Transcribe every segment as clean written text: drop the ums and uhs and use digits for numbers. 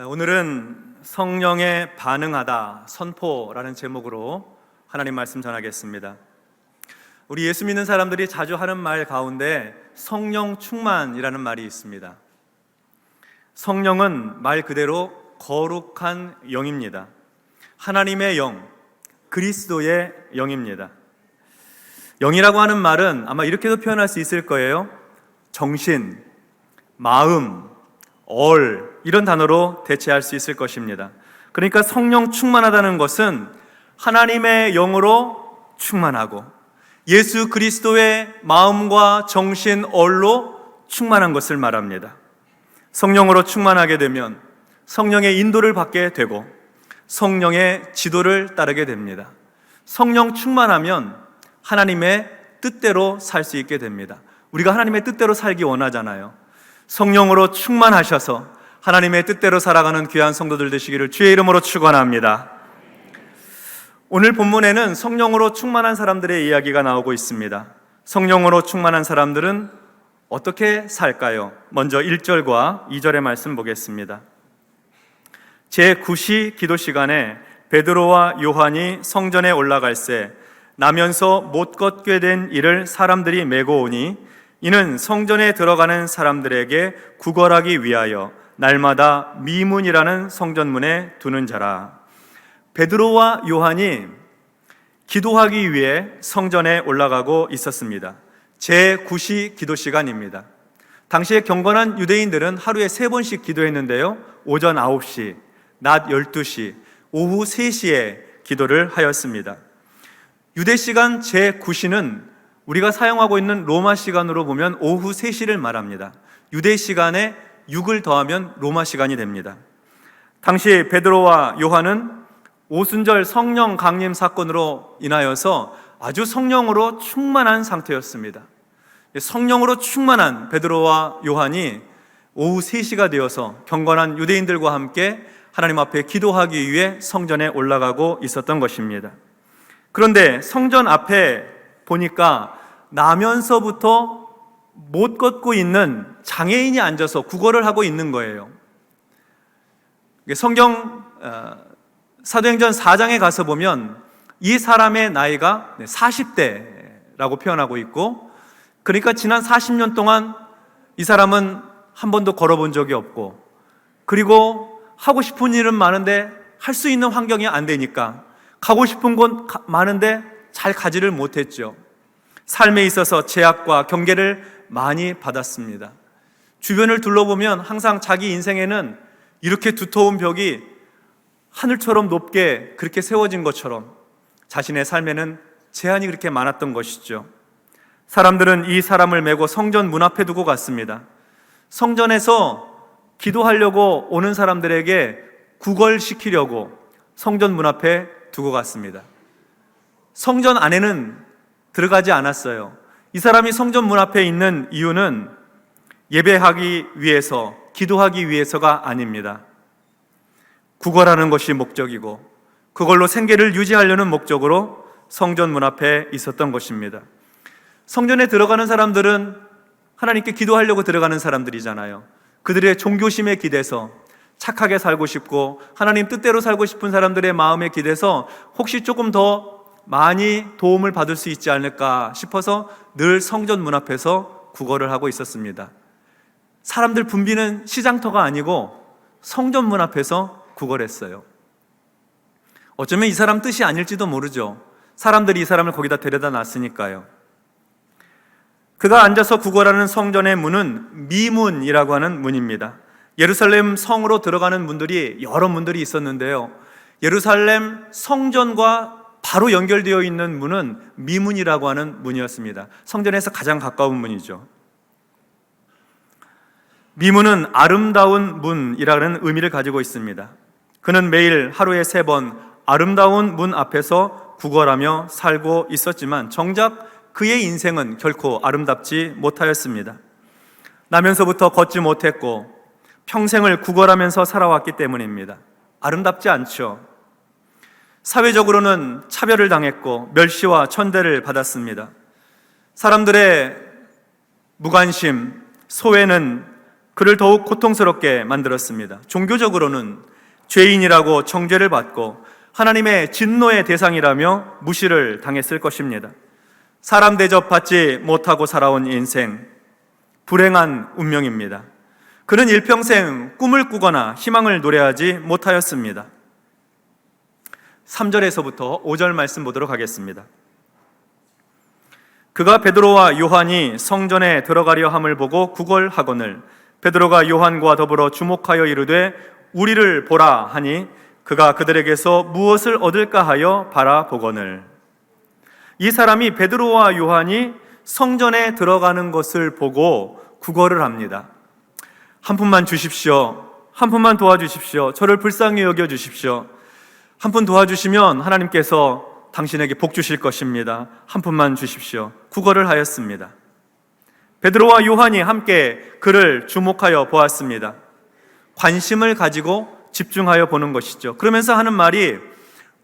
오늘은 성령에 반응하다 선포라는 제목으로 하나님 말씀 전하겠습니다. 우리 예수 믿는 사람들이 자주 하는 말 가운데 성령 충만이라는 말이 있습니다. 성령은 말 그대로 거룩한 영입니다. 하나님의 영, 그리스도의 영입니다. 영이라고 하는 말은 아마 이렇게도 표현할 수 있을 거예요. 정신, 마음, 이런 단어로 대체할 수 있을 것입니다. 그러니까 성령 충만하다는 것은 하나님의 영으로 충만하고 예수 그리스도의 마음과 정신, 얼로 충만한 것을 말합니다. 성령으로 충만하게 되면 성령의 인도를 받게 되고 성령의 지도를 따르게 됩니다. 성령 충만하면 하나님의 뜻대로 살 수 있게 됩니다. 우리가 하나님의 뜻대로 살기 원하잖아요. 성령으로 충만하셔서 하나님의 뜻대로 살아가는 귀한 성도들 되시기를 주의 이름으로 축원합니다. 오늘 본문에는 성령으로 충만한 사람들의 이야기가 나오고 있습니다. 성령으로 충만한 사람들은 어떻게 살까요? 먼저 1절과 2절의 말씀 보겠습니다. 제9시 기도 시간에 베드로와 요한이 성전에 올라갈새 나면서 못 걷게 된 이를 사람들이 메고 오니 이는 성전에 들어가는 사람들에게 구걸하기 위하여 날마다 미문이라는 성전문에 두는 자라. 베드로와 요한이 기도하기 위해 성전에 올라가고 있었습니다. 제9시 기도 시간입니다. 당시에 경건한 유대인들은 하루에 3번씩 기도했는데요, 오전 9시, 낮 12시, 오후 3시에 기도를 하였습니다. 유대 시간 제9시는 우리가 사용하고 있는 로마 시간으로 보면 오후 3시를 말합니다. 유대 시간에 6을 더하면 로마 시간이 됩니다. 당시 베드로와 요한은 오순절 성령 강림 사건으로 인하여서 아주 성령으로 충만한 상태였습니다. 성령으로 충만한 베드로와 요한이 오후 3시가 되어서 경건한 유대인들과 함께 하나님 앞에 기도하기 위해 성전에 올라가고 있었던 것입니다. 그런데 성전 앞에 보니까 나면서부터 못 걷고 있는 장애인이 앉아서 구걸을 하고 있는 거예요. 성경 사도행전 4장에 가서 보면 이 사람의 나이가 40대라고 표현하고 있고, 그러니까 지난 40년 동안 이 사람은 한 번도 걸어본 적이 없고, 그리고 하고 싶은 일은 많은데 할 수 있는 환경이 안 되니까 가고 싶은 곳 많은데 잘 가지를 못했죠. 삶에 있어서 제약과 경계를 많이 받았습니다. 주변을 둘러보면 항상 자기 인생에는 이렇게 두터운 벽이 하늘처럼 높게 그렇게 세워진 것처럼 자신의 삶에는 제한이 그렇게 많았던 것이죠. 사람들은 이 사람을 메고 성전 문 앞에 두고 갔습니다. 성전에서 기도하려고 오는 사람들에게 구걸시키려고 성전 문 앞에 두고 갔습니다. 성전 안에는 들어가지 않았어요. 이 사람이 성전 문 앞에 있는 이유는 예배하기 위해서, 기도하기 위해서가 아닙니다. 구걸하는 것이 목적이고 그걸로 생계를 유지하려는 목적으로 성전 문 앞에 있었던 것입니다. 성전에 들어가는 사람들은 하나님께 기도하려고 들어가는 사람들이잖아요. 그들의 종교심에 기대서 착하게 살고 싶고 하나님 뜻대로 살고 싶은 사람들의 마음에 기대서 혹시 조금 더 많이 도움을 받을 수 있지 않을까 싶어서 늘 성전 문 앞에서 구걸을 하고 있었습니다. 사람들 붐비는 시장터가 아니고 성전 문 앞에서 구걸했어요. 어쩌면 이 사람 뜻이 아닐지도 모르죠. 사람들이 이 사람을 거기다 데려다 놨으니까요. 그가 앉아서 구걸하는 성전의 문은 미문이라고 하는 문입니다. 예루살렘 성으로 들어가는 문들이 여러 문들이 있었는데요, 예루살렘 성전과 바로 연결되어 있는 문은 미문이라고 하는 문이었습니다. 성전에서 가장 가까운 문이죠. 미문은 아름다운 문이라는 의미를 가지고 있습니다. 그는 매일 하루에 3번 아름다운 문 앞에서 구걸하며 살고 있었지만 정작 그의 인생은 결코 아름답지 못하였습니다. 나면서부터 걷지 못했고 평생을 구걸하면서 살아왔기 때문입니다. 아름답지 않죠. 사회적으로는 차별을 당했고 멸시와 천대를 받았습니다. 사람들의 무관심, 소외는 그를 더욱 고통스럽게 만들었습니다. 종교적으로는 죄인이라고 정죄를 받고 하나님의 진노의 대상이라며 무시를 당했을 것입니다. 사람 대접받지 못하고 살아온 인생, 불행한 운명입니다. 그는 일평생 꿈을 꾸거나 희망을 노래하지 못하였습니다. 3절에서부터 5절 말씀 보도록 하겠습니다. 그가 베드로와 요한이 성전에 들어가려 함을 보고 구걸하거늘 베드로가 요한과 더불어 주목하여 이르되 우리를 보라 하니 그가 그들에게서 무엇을 얻을까 하여 바라보거늘. 이 사람이 베드로와 요한이 성전에 들어가는 것을 보고 구걸을 합니다. 한 푼만 주십시오. 한 푼만 도와주십시오. 저를 불쌍히 여겨주십시오. 한 푼 도와주시면 하나님께서 당신에게 복 주실 것입니다. 한 푼만 주십시오. 구걸을 하였습니다. 베드로와 요한이 함께 그를 주목하여 보았습니다. 관심을 가지고 집중하여 보는 것이죠. 그러면서 하는 말이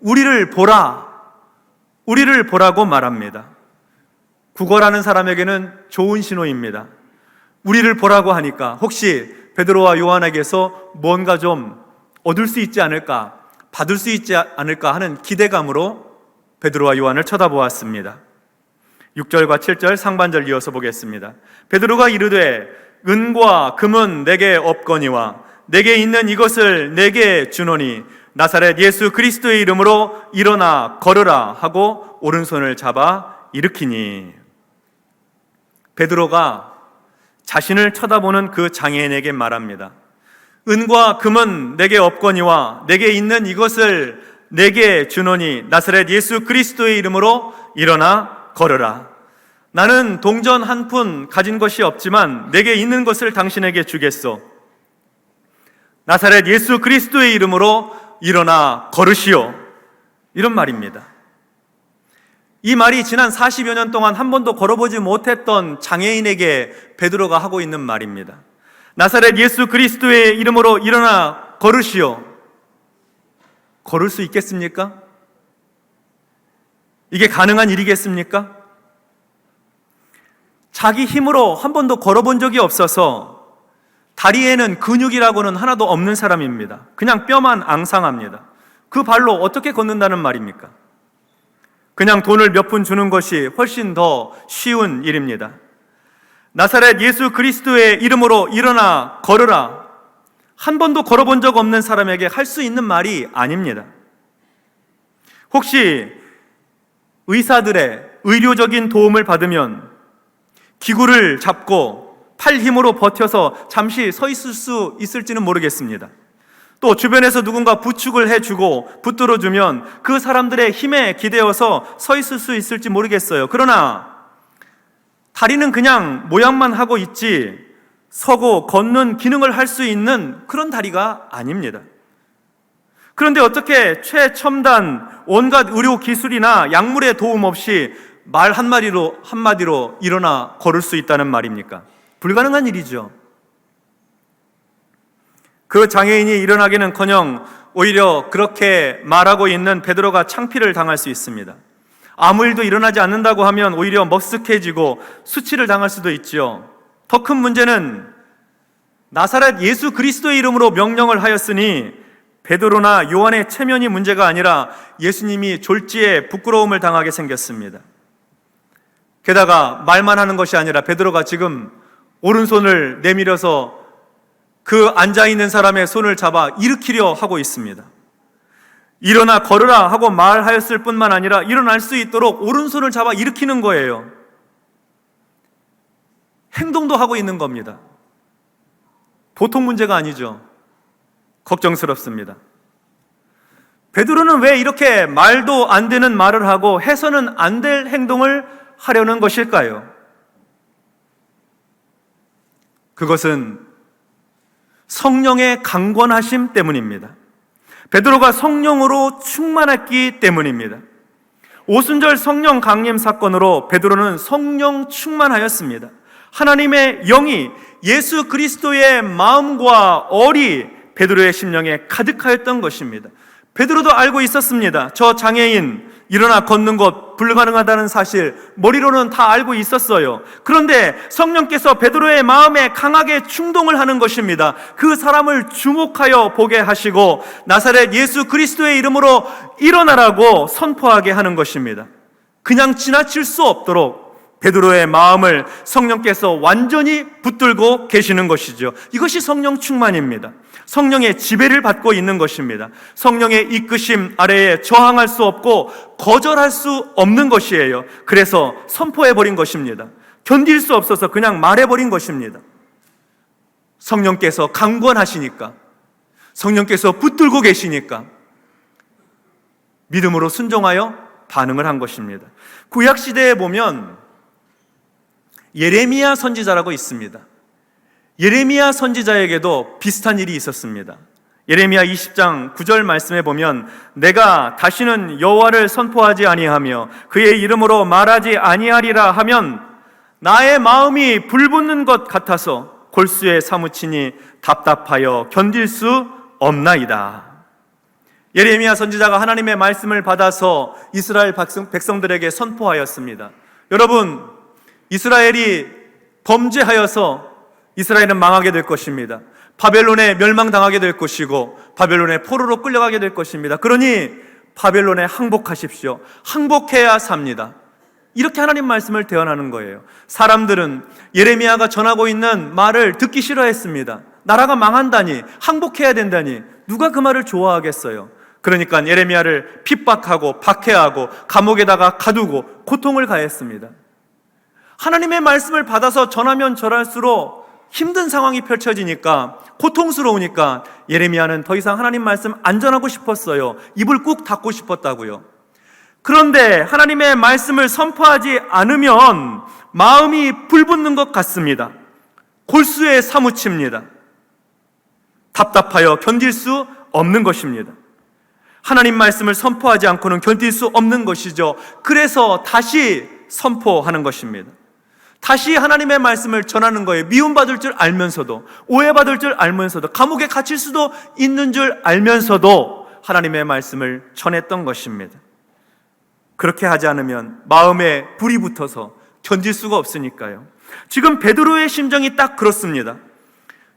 우리를 보라, 우리를 보라고 말합니다. 구걸하는 사람에게는 좋은 신호입니다. 우리를 보라고 하니까 혹시 베드로와 요한에게서 뭔가 좀 얻을 수 있지 않을까, 받을 수 있지 않을까 하는 기대감으로 베드로와 요한을 쳐다보았습니다. 6절과 7절 상반절 이어서 보겠습니다. 베드로가 이르되 은과 금은 내게 없거니와 내게 있는 이것을 내게 주노니 나사렛 예수 그리스도의 이름으로 일어나 걸으라 하고 오른손을 잡아 일으키니. 베드로가 자신을 쳐다보는 그 장애인에게 말합니다. 은과 금은 내게 없거니와 내게 있는 이것을 내게 주노니 나사렛 예수 그리스도의 이름으로 일어나 걸으라. 나는 동전 한 푼 가진 것이 없지만 내게 있는 것을 당신에게 주겠소. 나사렛 예수 그리스도의 이름으로 일어나 걸으시오. 이런 말입니다. 이 말이 지난 40여 년 동안 한 번도 걸어보지 못했던 장애인에게 베드로가 하고 있는 말입니다. 나사렛 예수 그리스도의 이름으로 일어나 걸으시오. 걸을 수 있겠습니까? 이게 가능한 일이겠습니까? 자기 힘으로 한 번도 걸어본 적이 없어서 다리에는 근육이라고는 하나도 없는 사람입니다. 그냥 뼈만 앙상합니다. 그 발로 어떻게 걷는다는 말입니까? 그냥 돈을 몇 푼 주는 것이 훨씬 더 쉬운 일입니다. 나사렛 예수 그리스도의 이름으로 일어나 걸으라. 한 번도 걸어본 적 없는 사람에게 할 수 있는 말이 아닙니다. 혹시 의사들의 의료적인 도움을 받으면 기구를 잡고 팔 힘으로 버텨서 잠시 서 있을 수 있을지는 모르겠습니다. 또 주변에서 누군가 부축을 해주고 붙들어주면 그 사람들의 힘에 기대어서 서 있을 수 있을지 모르겠어요. 그러나 다리는 그냥 모양만 하고 있지 서고 걷는 기능을 할 수 있는 그런 다리가 아닙니다. 그런데 어떻게 최첨단 온갖 의료 기술이나 약물의 도움 없이 말 한마디로 일어나 걸을 수 있다는 말입니까? 불가능한 일이죠. 그 장애인이 일어나기는커녕 오히려 그렇게 말하고 있는 베드로가 창피를 당할 수 있습니다. 아무 일도 일어나지 않는다고 하면 오히려 머쓱해지고 수치를 당할 수도 있죠. 더 큰 문제는 나사렛 예수 그리스도의 이름으로 명령을 하였으니 베드로나 요한의 체면이 문제가 아니라 예수님이 졸지에 부끄러움을 당하게 생겼습니다. 게다가 말만 하는 것이 아니라 베드로가 지금 오른손을 내밀어서 그 앉아있는 사람의 손을 잡아 일으키려 하고 있습니다. 일어나 걸으라 하고 말하였을 뿐만 아니라 일어날 수 있도록 오른손을 잡아 일으키는 거예요. 행동도 하고 있는 겁니다. 보통 문제가 아니죠. 걱정스럽습니다. 베드로는 왜 이렇게 말도 안 되는 말을 하고 해서는 안 될 행동을 하려는 것일까요? 그것은 성령의 강권하심 때문입니다. 베드로가 성령으로 충만했기 때문입니다. 오순절 성령 강림 사건으로 베드로는 성령 충만하였습니다. 하나님의 영이 예수 그리스도의 마음과 얼이 베드로의 심령에 가득하였던 것입니다. 베드로도 알고 있었습니다. 저 장애인 일어나 걷는 것 불가능하다는 사실 머리로는 다 알고 있었어요. 그런데 성령께서 베드로의 마음에 강하게 충동을 하는 것입니다. 그 사람을 주목하여 보게 하시고 나사렛 예수 그리스도의 이름으로 일어나라고 선포하게 하는 것입니다. 그냥 지나칠 수 없도록 베드로의 마음을 성령께서 완전히 붙들고 계시는 것이죠. 이것이 성령 충만입니다. 성령의 지배를 받고 있는 것입니다. 성령의 이끄심 아래에 저항할 수 없고 거절할 수 없는 것이에요. 그래서 선포해버린 것입니다. 견딜 수 없어서 그냥 말해버린 것입니다. 성령께서 강권하시니까, 성령께서 붙들고 계시니까 믿음으로 순종하여 반응을 한 것입니다. 구약시대에 보면 예레미야 선지자라고 있습니다. 예레미야 선지자에게도 비슷한 일이 있었습니다. 예레미야 20장 9절 말씀에 보면 내가 다시는 여호와를 선포하지 아니하며 그의 이름으로 말하지 아니하리라 하면 나의 마음이 불붙는 것 같아서 골수에 사무치니 답답하여 견딜 수 없나이다. 예레미야 선지자가 하나님의 말씀을 받아서 이스라엘 백성들에게 선포하였습니다. 여러분, 이스라엘이 범죄하여서 이스라엘은 망하게 될 것입니다. 바벨론에 멸망당하게 될 것이고 바벨론의 포로로 끌려가게 될 것입니다. 그러니 바벨론에 항복하십시오. 항복해야 삽니다. 이렇게 하나님 말씀을 대언하는 거예요. 사람들은 예레미야가 전하고 있는 말을 듣기 싫어했습니다. 나라가 망한다니, 항복해야 된다니 누가 그 말을 좋아하겠어요. 그러니까 예레미야를 핍박하고 박해하고 감옥에다가 가두고 고통을 가했습니다. 하나님의 말씀을 받아서 전하면 전할수록 힘든 상황이 펼쳐지니까, 고통스러우니까 예레미야는 더 이상 하나님 말씀 안 전하고 싶었어요. 입을 꾹 닫고 싶었다고요. 그런데 하나님의 말씀을 선포하지 않으면 마음이 불붙는 것 같습니다. 골수에 사무칩니다. 답답하여 견딜 수 없는 것입니다. 하나님 말씀을 선포하지 않고는 견딜 수 없는 것이죠. 그래서 다시 선포하는 것입니다. 다시 하나님의 말씀을 전하는 거예요. 미움받을 줄 알면서도, 오해받을 줄 알면서도, 감옥에 갇힐 수도 있는 줄 알면서도 하나님의 말씀을 전했던 것입니다. 그렇게 하지 않으면 마음에 불이 붙어서 견딜 수가 없으니까요. 지금 베드로의 심정이 딱 그렇습니다.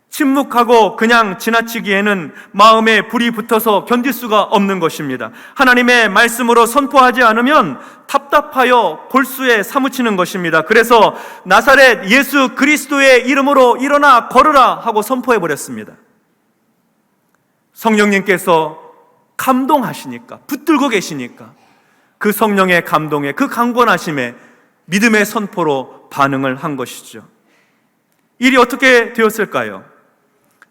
침묵하고 그냥 지나치기에는 마음에 불이 붙어서 견딜 수가 없는 것입니다. 하나님의 말씀으로 선포하지 않으면 답답하여 골수에 사무치는 것입니다. 그래서 나사렛 예수 그리스도의 이름으로 일어나 걸으라 하고 선포해버렸습니다. 성령님께서 감동하시니까, 붙들고 계시니까 그 성령의 감동에, 그 강권하심에 믿음의 선포로 반응을 한 것이죠. 일이 어떻게 되었을까요?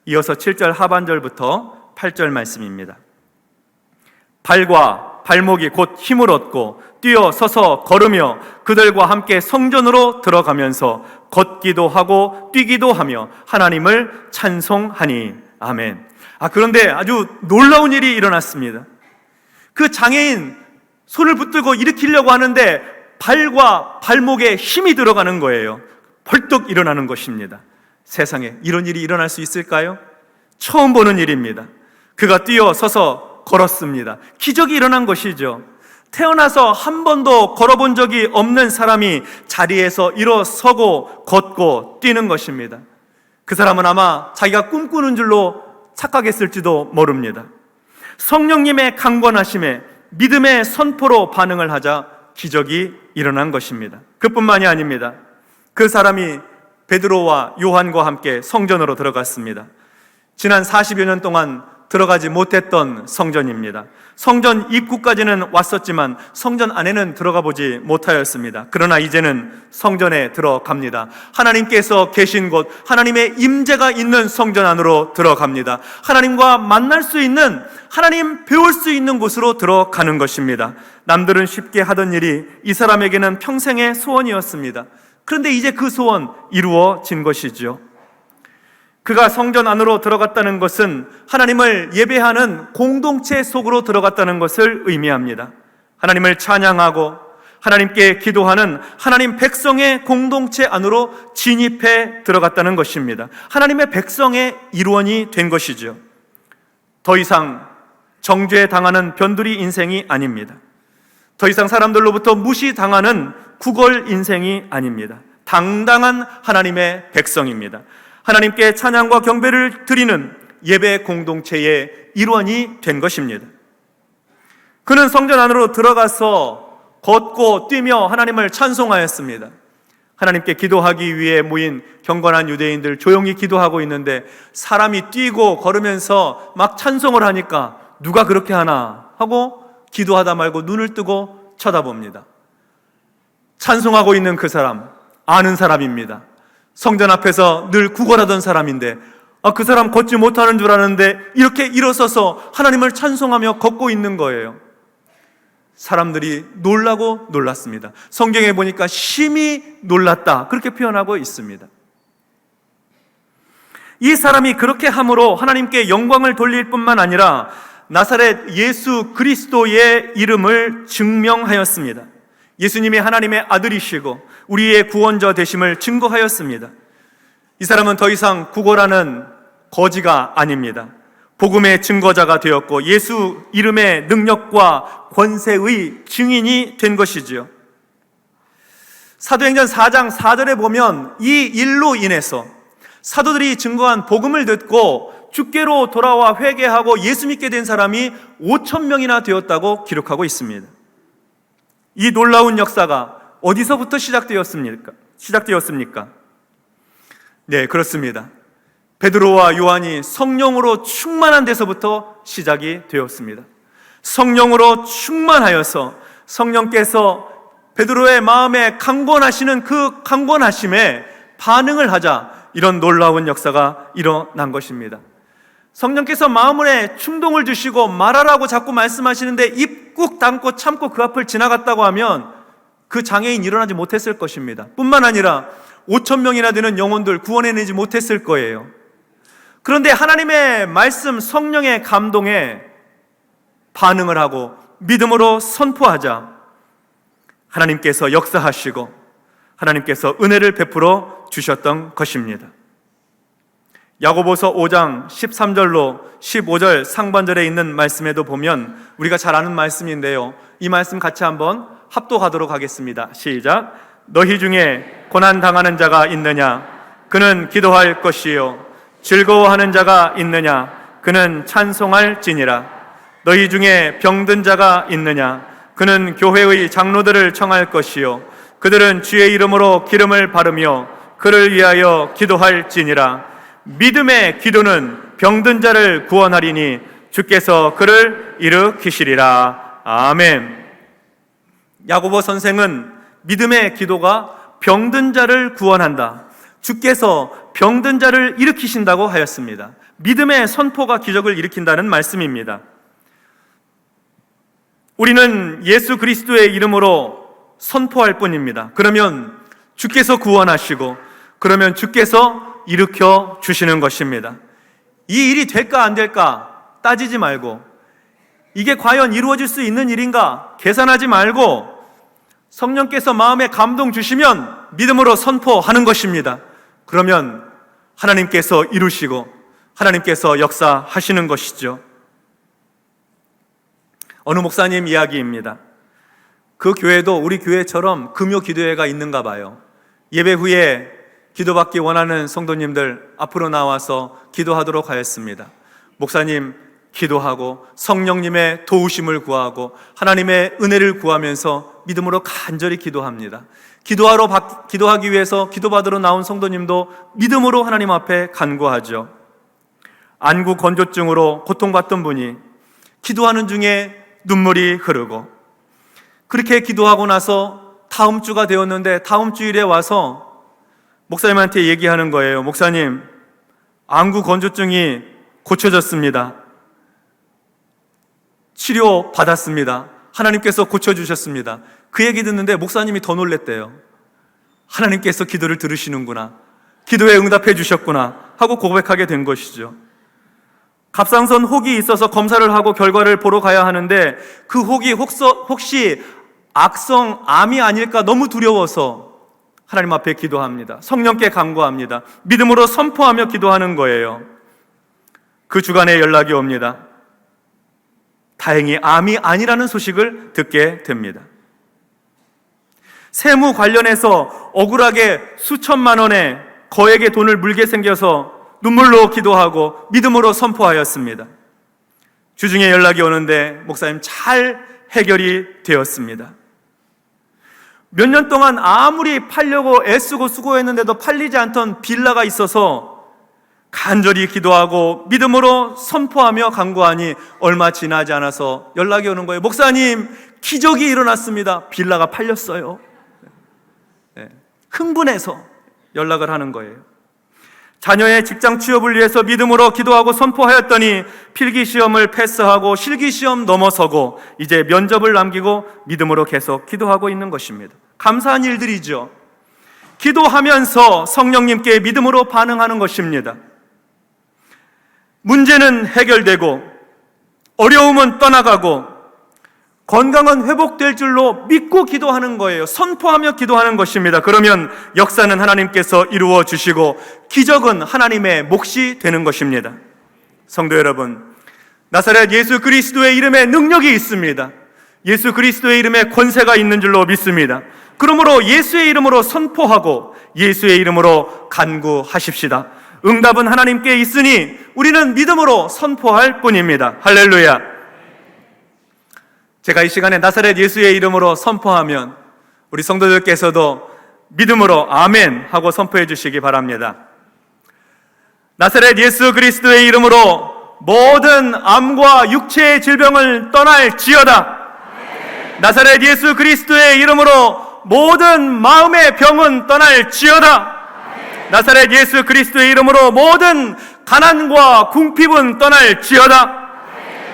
이어서 7절 하반절부터 8절 말씀입니다. 발과 발목이 곧 힘을 얻고 뛰어 서서 걸으며 그들과 함께 성전으로 들어가면서 걷기도 하고 뛰기도 하며 하나님을 찬송하니. 아멘. 그런데 아주 놀라운 일이 일어났습니다. 그 장애인 손을 붙들고 일으키려고 하는데 발과 발목에 힘이 들어가는 거예요. 벌떡 일어나는 것입니다. 세상에 이런 일이 일어날 수 있을까요? 처음 보는 일입니다. 그가 뛰어 서서 걸었습니다. 기적이 일어난 것이죠. 태어나서 한 번도 걸어본 적이 없는 사람이 자리에서 일어서고 걷고 뛰는 것입니다. 그 사람은 아마 자기가 꿈꾸는 줄로 착각했을지도 모릅니다. 성령님의 강권하심에 믿음의 선포로 반응을 하자 기적이 일어난 것입니다. 그뿐만이 아닙니다. 그 사람이 베드로와 요한과 함께 성전으로 들어갔습니다. 지난 40여 년 동안 들어가지 못했던 성전입니다. 성전 입구까지는 왔었지만 성전 안에는 들어가 보지 못하였습니다. 그러나 이제는 성전에 들어갑니다. 하나님께서 계신 곳, 하나님의 임재가 있는 성전 안으로 들어갑니다. 하나님과 만날 수 있는, 하나님 배울 수 있는 곳으로 들어가는 것입니다. 남들은 쉽게 하던 일이 이 사람에게는 평생의 소원이었습니다. 그런데 이제 그 소원 이루어진 것이죠. 그가 성전 안으로 들어갔다는 것은 하나님을 예배하는 공동체 속으로 들어갔다는 것을 의미합니다. 하나님을 찬양하고 하나님께 기도하는 하나님 백성의 공동체 안으로 진입해 들어갔다는 것입니다. 하나님의 백성의 일원이 된 것이죠. 더 이상 정죄당하는 변두리 인생이 아닙니다. 더 이상 사람들로부터 무시당하는 구걸 인생이 아닙니다. 당당한 하나님의 백성입니다. 하나님께 찬양과 경배를 드리는 예배 공동체의 일원이 된 것입니다. 그는 성전 안으로 들어가서 걷고 뛰며 하나님을 찬송하였습니다. 하나님께 기도하기 위해 모인 경건한 유대인들 조용히 기도하고 있는데 사람이 뛰고 걸으면서 막 찬송을 하니까 누가 그렇게 하나 하고 기도하다 말고 눈을 뜨고 쳐다봅니다. 찬송하고 있는 그 사람, 아는 사람입니다. 성전 앞에서 늘 구걸하던 사람인데 그 사람 걷지 못하는 줄 아는데 이렇게 일어서서 하나님을 찬송하며 걷고 있는 거예요. 사람들이 놀랐습니다. 성경에 보니까 심히 놀랐다, 그렇게 표현하고 있습니다. 이 사람이 그렇게 함으로 하나님께 영광을 돌릴 뿐만 아니라 나사렛 예수 그리스도의 이름을 증명하였습니다. 예수님이 하나님의 아들이시고 우리의 구원자 되심을 증거하였습니다. 이 사람은 더 이상 구걸하는 거지가 아닙니다. 복음의 증거자가 되었고 예수 이름의 능력과 권세의 증인이 된 것이지요. 사도행전 4장 4절에 보면 이 일로 인해서 사도들이 증거한 복음을 듣고 주께로 돌아와 회개하고 예수 믿게 된 사람이 5,000명이나 되었다고 기록하고 있습니다. 이 놀라운 역사가 어디서부터 시작되었습니까? 네, 그렇습니다. 베드로와 요한이 성령으로 충만한 데서부터 시작이 되었습니다. 성령으로 충만하여서 성령께서 베드로의 마음에 강권하시는 그 강권하심에 반응을 하자 이런 놀라운 역사가 일어난 것입니다. 성령께서 마음에 충동을 주시고 말하라고 자꾸 말씀하시는데 입 꾹 담고 참고 그 앞을 지나갔다고 하면 그 장애인 일어나지 못했을 것입니다. 뿐만 아니라 5,000명이나 되는 영혼들 구원해내지 못했을 거예요. 그런데 하나님의 말씀, 성령의 감동에 반응을 하고 믿음으로 선포하자 하나님께서 역사하시고 하나님께서 은혜를 베풀어 주셨던 것입니다. 야고보서 5장 13절로 15절 상반절에 있는 말씀에도 보면 우리가 잘 아는 말씀인데요, 이 말씀 같이 한번 합독하도록 하겠습니다. 시작. 너희 중에 고난당하는 자가 있느냐? 그는 기도할 것이요. 즐거워하는 자가 있느냐? 그는 찬송할지니라. 너희 중에 병든 자가 있느냐? 그는 교회의 장로들을 청할 것이요. 그들은 주의 이름으로 기름을 바르며 그를 위하여 기도할지니라. 믿음의 기도는 병든 자를 구원하리니 주께서 그를 일으키시리라. 아멘. 야고보 선생은 믿음의 기도가 병든 자를 구원한다, 주께서 병든 자를 일으키신다고 하였습니다. 믿음의 선포가 기적을 일으킨다는 말씀입니다. 우리는 예수 그리스도의 이름으로 선포할 뿐입니다. 그러면 주께서 구원하시고 그러면 주께서 일으켜 주시는 것입니다. 이 일이 될까 안 될까 따지지 말고 이게 과연 이루어질 수 있는 일인가 계산하지 말고 성령께서 마음에 감동 주시면 믿음으로 선포하는 것입니다. 그러면 하나님께서 이루시고 하나님께서 역사하시는 것이죠. 어느 목사님 이야기입니다. 그 교회도 우리 교회처럼 금요 기도회가 있는가 봐요. 예배 후에 기도받기 원하는 성도님들 앞으로 나와서 기도하도록 하였습니다. 목사님 기도하고 성령님의 도우심을 구하고 하나님의 은혜를 구하면서 믿음으로 간절히 기도합니다. 기도하기 위해서 기도받으러 나온 성도님도 믿음으로 하나님 앞에 간구하죠. 안구 건조증으로 고통받던 분이 기도하는 중에 눈물이 흐르고 그렇게 기도하고 나서 다음 주가 되었는데 다음 주일에 와서 목사님한테 얘기하는 거예요. 목사님, 안구 건조증이 고쳐졌습니다. 치료 받았습니다. 하나님께서 고쳐주셨습니다. 그 얘기 듣는데 목사님이 더 놀랬대요. 하나님께서 기도를 들으시는구나, 기도에 응답해 주셨구나 하고 고백하게 된 것이죠. 갑상선 혹이 있어서 검사를 하고 결과를 보러 가야 하는데 그 혹이 혹시 악성 암이 아닐까 너무 두려워서 하나님 앞에 기도합니다. 성령께 간구합니다. 믿음으로 선포하며 기도하는 거예요. 그 주간에 연락이 옵니다. 다행히 암이 아니라는 소식을 듣게 됩니다. 세무 관련해서 억울하게 수천만 원의 거액의 돈을 물게 생겨서 눈물로 기도하고 믿음으로 선포하였습니다. 주중에 연락이 오는데 목사님 잘 해결이 되었습니다. 몇 년 동안 아무리 팔려고 애쓰고 수고했는데도 팔리지 않던 빌라가 있어서 간절히 기도하고 믿음으로 선포하며 간구하니 얼마 지나지 않아서 연락이 오는 거예요. 목사님, 기적이 일어났습니다. 빌라가 팔렸어요. 흥분해서 연락을 하는 거예요. 자녀의 직장 취업을 위해서 믿음으로 기도하고 선포하였더니 필기시험을 패스하고 실기시험 넘어서고 이제 면접을 남기고 믿음으로 계속 기도하고 있는 것입니다. 감사한 일들이죠. 기도하면서 성령님께 믿음으로 반응하는 것입니다. 문제는 해결되고 어려움은 떠나가고 건강은 회복될 줄로 믿고 기도하는 거예요. 선포하며 기도하는 것입니다. 그러면 역사는 하나님께서 이루어 주시고 기적은 하나님의 몫이 되는 것입니다. 성도 여러분, 나사렛 예수 그리스도의 이름에 능력이 있습니다. 예수 그리스도의 이름에 권세가 있는 줄로 믿습니다. 그러므로 예수의 이름으로 선포하고 예수의 이름으로 간구하십시다. 응답은 하나님께 있으니 우리는 믿음으로 선포할 뿐입니다. 할렐루야. 제가 이 시간에 나사렛 예수의 이름으로 선포하면 우리 성도들께서도 믿음으로 아멘 하고 선포해 주시기 바랍니다. 나사렛 예수 그리스도의 이름으로 모든 암과 육체의 질병을 떠날지어다. 나사렛 예수 그리스도의 이름으로 모든 마음의 병은 떠날지어다. 나사렛 예수 그리스도의 이름으로 모든 가난과 궁핍은 떠날지어다.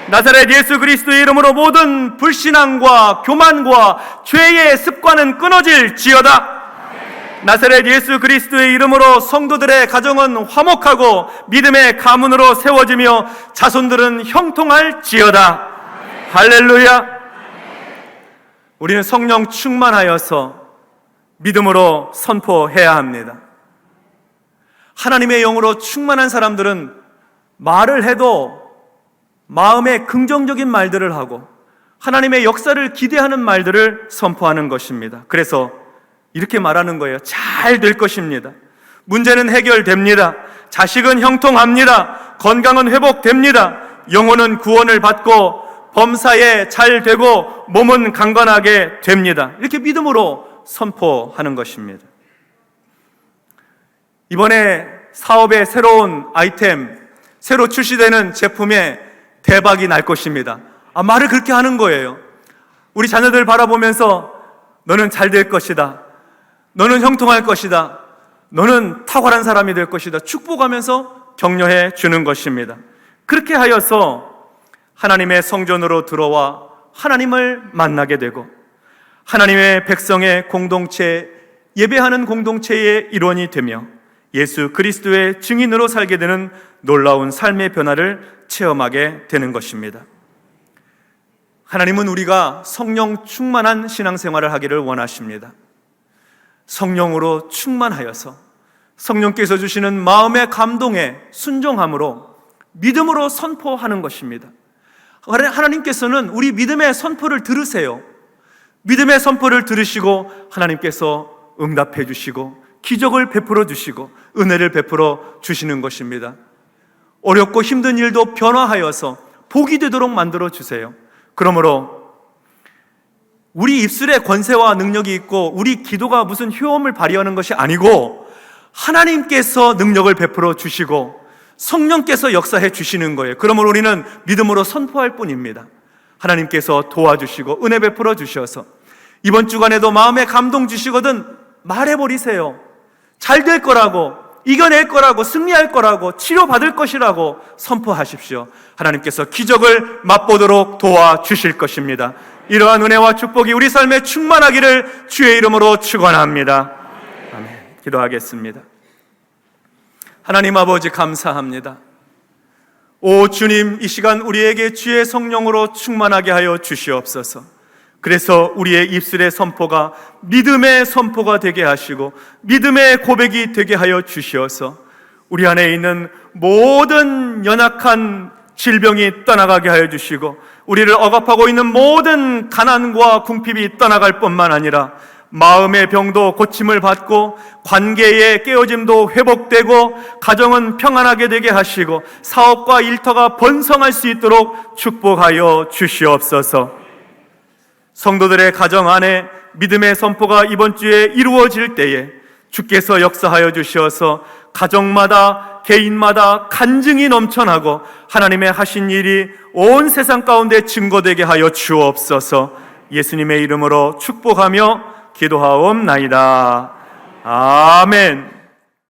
나사렛 예수 그리스도의 이름으로 모든 불신앙과 교만과 죄의 습관은 끊어질지어다. 나사렛 예수 그리스도의 이름으로 성도들의 가정은 화목하고 믿음의 가문으로 세워지며 자손들은 형통할지어다. 할렐루야. 우리는 성령 충만하여서 믿음으로 선포해야 합니다. 하나님의 영으로 충만한 사람들은 말을 해도 마음에 긍정적인 말들을 하고 하나님의 역사를 기대하는 말들을 선포하는 것입니다. 그래서 이렇게 말하는 거예요. 잘 될 것입니다. 문제는 해결됩니다. 자식은 형통합니다. 건강은 회복됩니다. 영혼은 구원을 받고 범사에 잘 되고 몸은 강건하게 됩니다. 이렇게 믿음으로 선포하는 것입니다. 이번에 사업의 새로운 아이템, 새로 출시되는 제품에 대박이 날 것입니다. 말을 그렇게 하는 거예요. 우리 자녀들 바라보면서 너는 잘 될 것이다. 너는 형통할 것이다. 너는 탁월한 사람이 될 것이다. 축복하면서 격려해 주는 것입니다. 그렇게 하여서 하나님의 성전으로 들어와 하나님을 만나게 되고 하나님의 백성의 공동체, 예배하는 공동체의 일원이 되며 예수 그리스도의 증인으로 살게 되는 놀라운 삶의 변화를 체험하게 되는 것입니다. 하나님은 우리가 성령 충만한 신앙생활을 하기를 원하십니다. 성령으로 충만하여서 성령께서 주시는 마음의 감동에 순종함으로 믿음으로 선포하는 것입니다. 하나님께서는 우리 믿음의 선포를 들으세요. 믿음의 선포를 들으시고 하나님께서 응답해 주시고 기적을 베풀어 주시고 은혜를 베풀어 주시는 것입니다. 어렵고 힘든 일도 변화하여서 복이 되도록 만들어 주세요. 그러므로 우리 입술에 권세와 능력이 있고 우리 기도가 무슨 효험을 발휘하는 것이 아니고 하나님께서 능력을 베풀어 주시고 성령께서 역사해 주시는 거예요. 그러므로 우리는 믿음으로 선포할 뿐입니다. 하나님께서 도와주시고 은혜 베풀어 주셔서 이번 주간에도 마음에 감동 주시거든 말해버리세요. 잘 될 거라고, 이겨낼 거라고, 승리할 거라고, 치료받을 것이라고 선포하십시오. 하나님께서 기적을 맛보도록 도와주실 것입니다. 이러한 은혜와 축복이 우리 삶에 충만하기를 주의 이름으로 축원합니다. 아멘. 기도하겠습니다. 하나님 아버지 감사합니다. 오 주님, 이 시간 우리에게 주의 성령으로 충만하게 하여 주시옵소서. 그래서 우리의 입술의 선포가 믿음의 선포가 되게 하시고 믿음의 고백이 되게 하여 주시어서 우리 안에 있는 모든 연약한 질병이 떠나가게 하여 주시고, 우리를 억압하고 있는 모든 가난과 궁핍이 떠나갈 뿐만 아니라 마음의 병도 고침을 받고, 관계의 깨어짐도 회복되고, 가정은 평안하게 되게 하시고, 사업과 일터가 번성할 수 있도록 축복하여 주시옵소서. 성도들의 가정 안에 믿음의 선포가 이번 주에 이루어질 때에 주께서 역사하여 주시어서 가정마다, 개인마다 간증이 넘쳐나고 하나님의 하신 일이 온 세상 가운데 증거되게 하여 주옵소서. 예수님의 이름으로 축복하며 기도하옵나이다. 아멘.